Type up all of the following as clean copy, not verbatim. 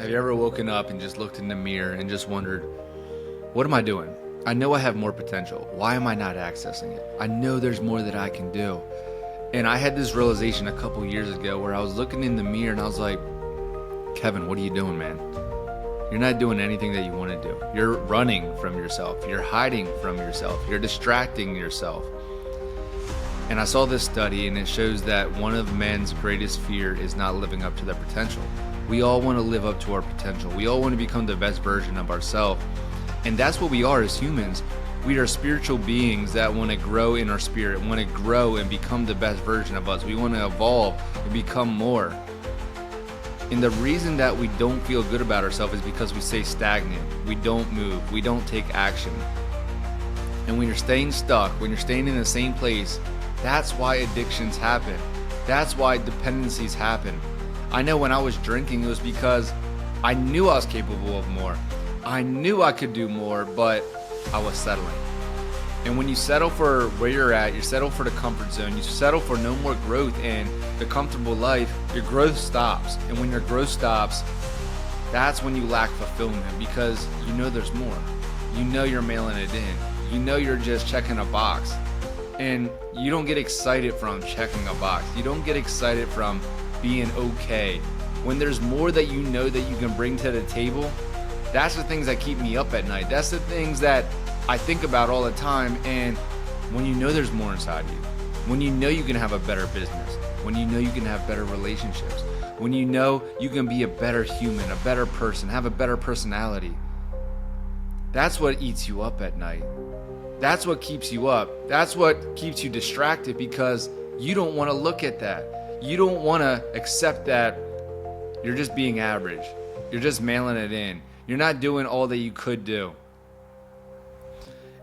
Have you ever woken up and just looked in the mirror and just wondered, what am I doing? I know I have more potential. Why am I not accessing it? I know there's more that I can do. And I had this realization a couple years ago where I was looking in the mirror and I was like, Kevin, what are you doing, man? You're not doing anything that you want to do. You're running from yourself. You're hiding from yourself. You're distracting yourself. And I saw this study and it shows that one of men's greatest fear is not living up to their potential. We all want to live up to our potential. We all want to become the best version of ourselves. And that's what we are as humans. We are spiritual beings that want to grow in our spirit, want to grow and become the best version of us. We want to evolve and become more. And the reason that we don't feel good about ourselves is because we stay stagnant. We don't move. We don't take action. And when you're staying stuck, when you're staying in the same place, that's why addictions happen. That's why dependencies happen. I know when I was drinking, it was because I knew I was capable of more. I knew I could do more, but I was settling. And when you settle for where you're at, you settle for the comfort zone, you settle for no more growth and the comfortable life, your growth stops. And when your growth stops, that's when you lack fulfillment because you know there's more. You know you're mailing it in. You know you're just checking a box. And you don't get excited from checking a box. You don't get excited from being okay. When there's more that you know that you can bring to the table, that's the things that keep me up at night. That's the things that I think about all the time. And when you know there's more inside you, when you know you can have a better business, when you know you can have better relationships, when you know you can be a better human, a better person, have a better personality, that's what eats you up at night. That's what keeps you up. That's what keeps you distracted because you don't want to look at that. You don't want to accept that you're just being average. You're just mailing it in. You're not doing all that you could do.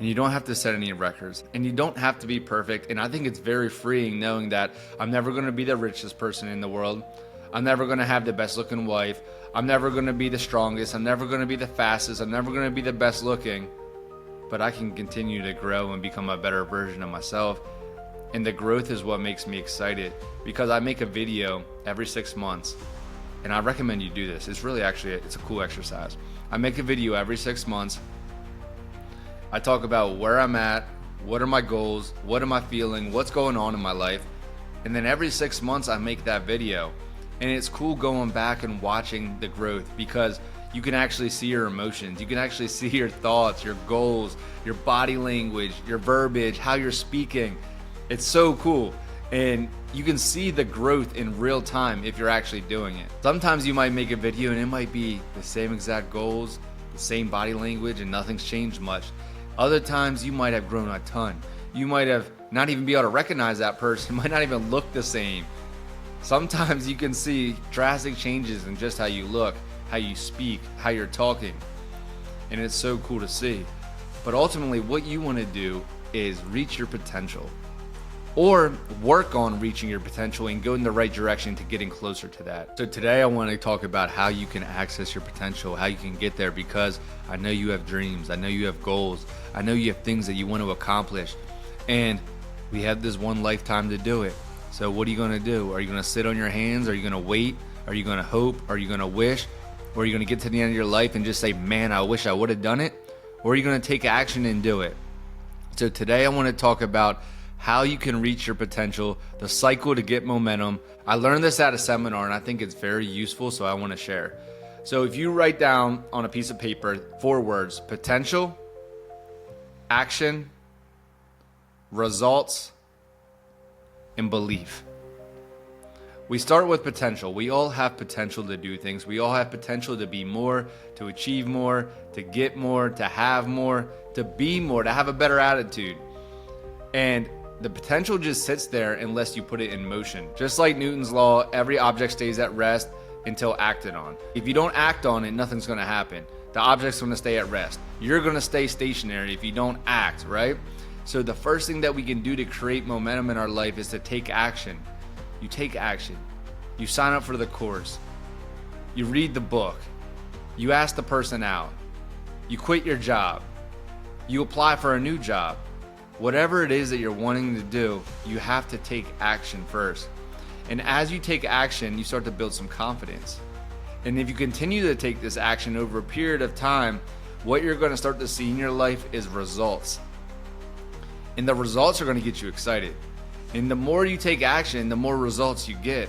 And you don't have to set any records. And you don't have to be perfect. And I think it's very freeing knowing that I'm never going to be the richest person in the world. I'm never going to have the best looking wife. I'm never going to be the strongest. I'm never going to be the fastest. I'm never going to be the best looking. But I can continue to grow and become a better version of myself. And the growth is what makes me excited because I make a video every 6 months. And I recommend you do this. It's really it's a cool exercise. I make a video every 6 months. I talk about where I'm at, what are my goals, what am I feeling, what's going on in my life. And then every 6 months I make that video. And it's cool going back and watching the growth because you can actually see your emotions. You can actually see your thoughts, your goals, your body language, your verbiage, how you're speaking. It's so cool. And you can see the growth in real time if you're actually doing it. Sometimes you might make a video and it might be the same exact goals, the same body language, and nothing's changed much. Other times you might have grown a ton. You might have not even be able to recognize that person, might not even look the same. Sometimes you can see drastic changes in just how you look, how you speak, how you're talking. And it's so cool to see. But ultimately what you want to do is reach your potential. Or work on reaching your potential and go in the right direction to getting closer to that. So today I want to talk about how you can access your potential, how you can get there, because I know you have dreams, I know you have goals, I know you have things that you want to accomplish, and we have this one lifetime to do it. So what are you going to do? Are you going to sit on your hands? Are you going to wait? Are you going to hope? Are you going to wish? Or are you going to get to the end of your life and just say, man, I wish I would have done it? Or are you going to take action and do it? So today I want to talk about how you can reach your potential, the cycle to get momentum. I learned this at a seminar and I think it's very useful, so I want to share. So if you write down on a piece of paper 4 words: potential, action, results, and belief. We start with potential. We all have potential to do things. We all have potential to be more, to achieve more, to get more, to have more, to be more, to have a better attitude. And the potential just sits there unless you put it in motion. Just like Newton's law, every object stays at rest until acted on. If you don't act on it, nothing's gonna happen. The object's gonna stay at rest. You're gonna stay stationary if you don't act, right? So the first thing that we can do to create momentum in our life is to take action. You take action. You sign up for the course. You read the book. You ask the person out. You quit your job. You apply for a new job. Whatever it is that you're wanting to do, you have to take action first. And as you take action, you start to build some confidence. And if you continue to take this action over a period of time, what you're going to start to see in your life is results. And the results are going to get you excited. And the more you take action, the more results you get.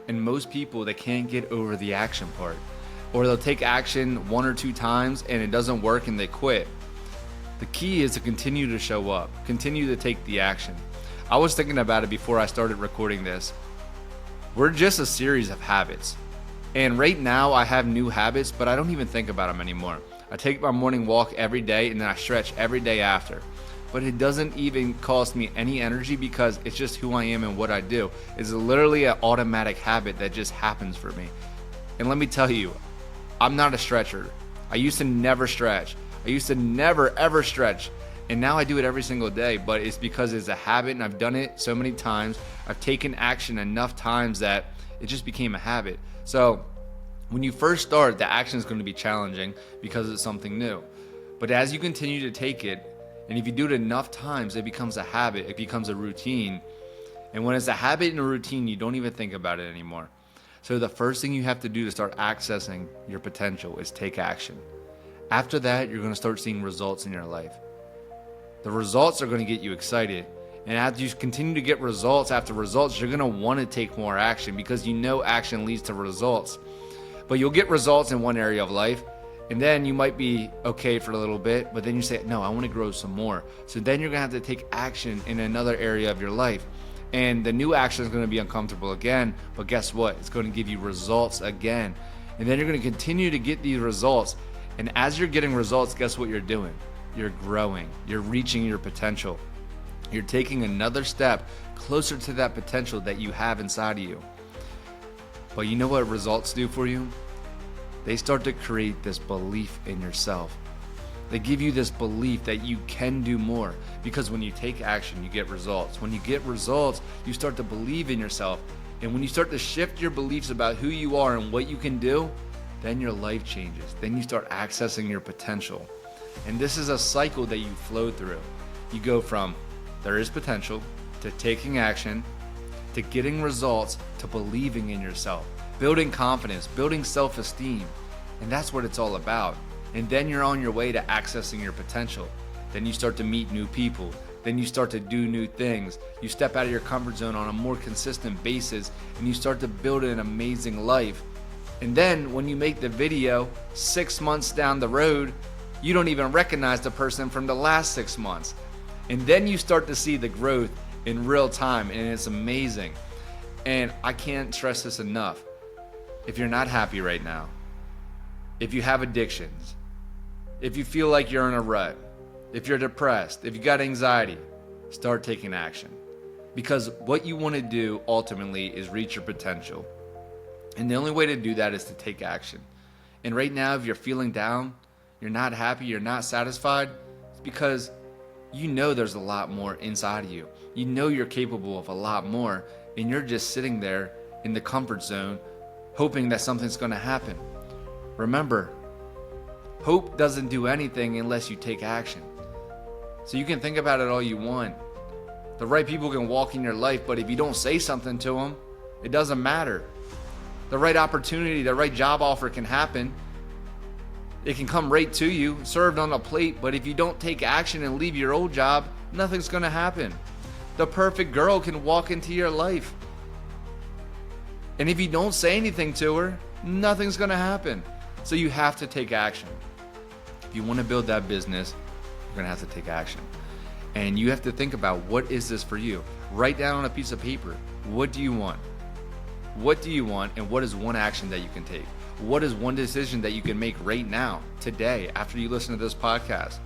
And most people, they can't get over the action part. Or they'll take action 1 or 2 times and it doesn't work and they quit. The key is to continue to show up, continue to take the action. I was thinking about it before I started recording this. We're just a series of habits. And right now I have new habits, but I don't even think about them anymore. I take my morning walk every day and then I stretch every day after. But it doesn't even cost me any energy because it's just who I am and what I do. It's literally an automatic habit that just happens for me. And let me tell you, I'm not a stretcher. I used to never stretch. I used to never ever stretch. And now I do it every single day, but it's because it's a habit and I've done it so many times. I've taken action enough times that it just became a habit. So when you first start, the action is going to be challenging because it's something new. But as you continue to take it, and if you do it enough times, it becomes a habit, it becomes a routine. And when it's a habit and a routine, you don't even think about it anymore. So the first thing you have to do to start accessing your potential is take action. After that, you're going to start seeing results in your life. The results are going to get you excited. And as you continue to get results after results, you're going to want to take more action because you know action leads to results. But you'll get results in one area of life, and then you might be okay for a little bit, but then you say, no, I want to grow some more. So then you're going to have to take action in another area of your life. And the new action is going to be uncomfortable again, but guess what? It's going to give you results again. And then you're going to continue to get these results. And as you're getting results, guess what you're doing? You're growing. You're reaching your potential. You're taking another step closer to that potential that you have inside of you. But you know what results do for you? They start to create this belief in yourself. They give you this belief that you can do more, because when you take action, you get results. When you get results, you start to believe in yourself. And when you start to shift your beliefs about who you are and what you can do, then your life changes. Then you start accessing your potential. And this is a cycle that you flow through. You go from there is potential to taking action to getting results to believing in yourself, building confidence, building self-esteem. And that's what it's all about. And then you're on your way to accessing your potential. Then you start to meet new people. Then you start to do new things. You step out of your comfort zone on a more consistent basis and you start to build an amazing life. And then when you make the video 6 months down the road, you don't even recognize the person from the last 6 months. And then you start to see the growth in real time, and it's amazing. And I can't stress this enough. If you're not happy right now, if you have addictions, if you feel like you're in a rut, if you're depressed, if you got anxiety, start taking action. Because what you want to do ultimately is reach your potential. And the only way to do that is to take action. And right now, if you're feeling down, you're not happy, you're not satisfied, it's because you know there's a lot more inside of you. You know you're capable of a lot more, and you're just sitting there in the comfort zone hoping that something's going to happen. Remember, hope doesn't do anything unless you take action. So you can think about it all you want. The right people can walk in your life, but if you don't say something to them, it doesn't matter. The right opportunity, the right job offer can happen. It can come right to you, served on a plate, but if you don't take action and leave your old job, nothing's going to happen. The perfect girl can walk into your life. And if you don't say anything to her, nothing's going to happen. So you have to take action. If you want to build that business, you're going to have to take action. And you have to think about, what is this for you? Write down on a piece of paper, what do you want? What do you want, and what is one action that you can take? What is one decision that you can make right now, today, after you listen to this podcast?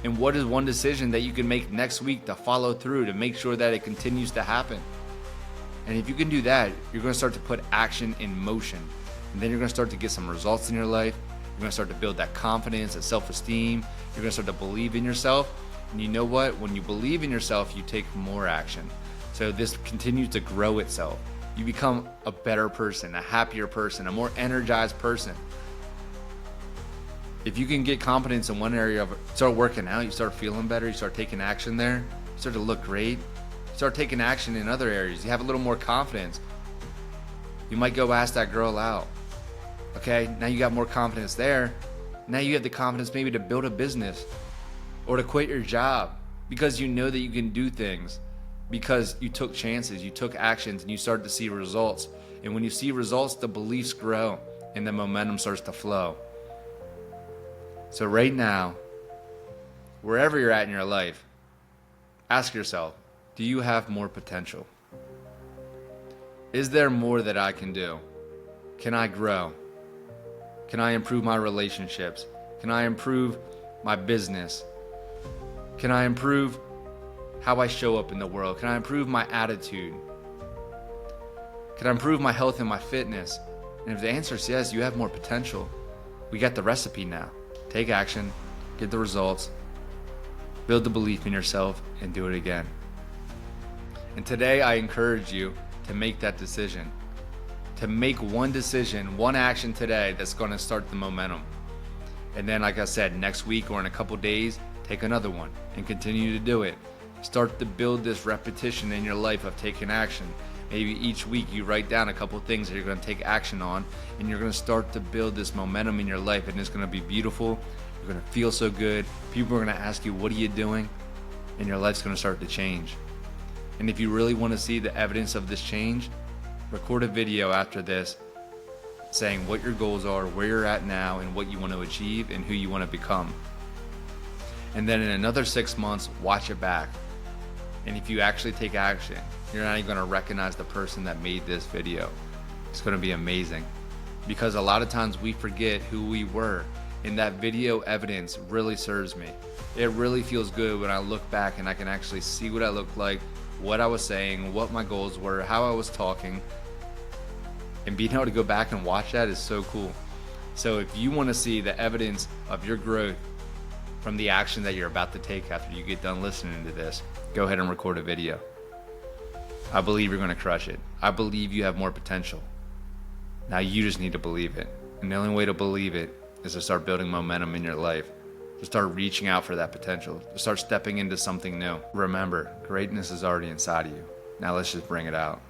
And what is one decision that you can make next week to follow through, to make sure that it continues to happen? And if you can do that, you're going to start to put action in motion. And then you're going to start to get some results in your life. You're going to start to build that confidence, that self-esteem. You're going to start to believe in yourself. And you know what? When you believe in yourself, you take more action. So this continues to grow itself. You become a better person, a happier person, a more energized person. If you can get confidence in one area of it, start working out, you start feeling better, you start taking action there, you start to look great, you start taking action in other areas, you have a little more confidence. You might go ask that girl out. Okay, now you got more confidence there. Now you have the confidence maybe to build a business or to quit your job because you know that you can do things, because you took chances, you took actions, and you started to see results. And when you see results, the beliefs grow and the momentum starts to flow. So right now, wherever you're at in your life, ask yourself, do you have more potential? Is there more that I can do? Can I grow? Can I improve my relationships? Can I improve my business? Can I improve how I show up in the world? Can I improve my attitude? Can I improve my health and my fitness? And if the answer is yes, you have more potential. We got the recipe now. Take action, get the results, build the belief in yourself, and do it again. And today I encourage you to make that decision. To make one decision, one action today that's going to start the momentum. And then, like I said, next week or in a couple days, take another one and continue to do it. Start to build this repetition in your life of taking action. Maybe each week you write down a couple things that you're going to take action on, and you're going to start to build this momentum in your life, and it's going to be beautiful. You're going to feel so good. People are going to ask you, what are you doing? And your life's going to start to change. And if you really want to see the evidence of this change, record a video after this saying what your goals are, where you're at now, and what you want to achieve and who you want to become. And then in another 6 months, watch it back. And if you actually take action, you're not even going to recognize the person that made this video. It's going to be amazing. Because a lot of times we forget who we were, and that video evidence really serves me. It really feels good when I look back and I can actually see what I looked like, what I was saying, what my goals were, how I was talking. And being able to go back and watch that is so cool. So if you want to see the evidence of your growth from the action that you're about to take after you get done listening to this, go ahead and record a video. I believe you're going to crush it. I believe you have more potential. Now you just need to believe it. And the only way to believe it is to start building momentum in your life, to start reaching out for that potential, to start stepping into something new. Remember, greatness is already inside of you. Now let's just bring it out.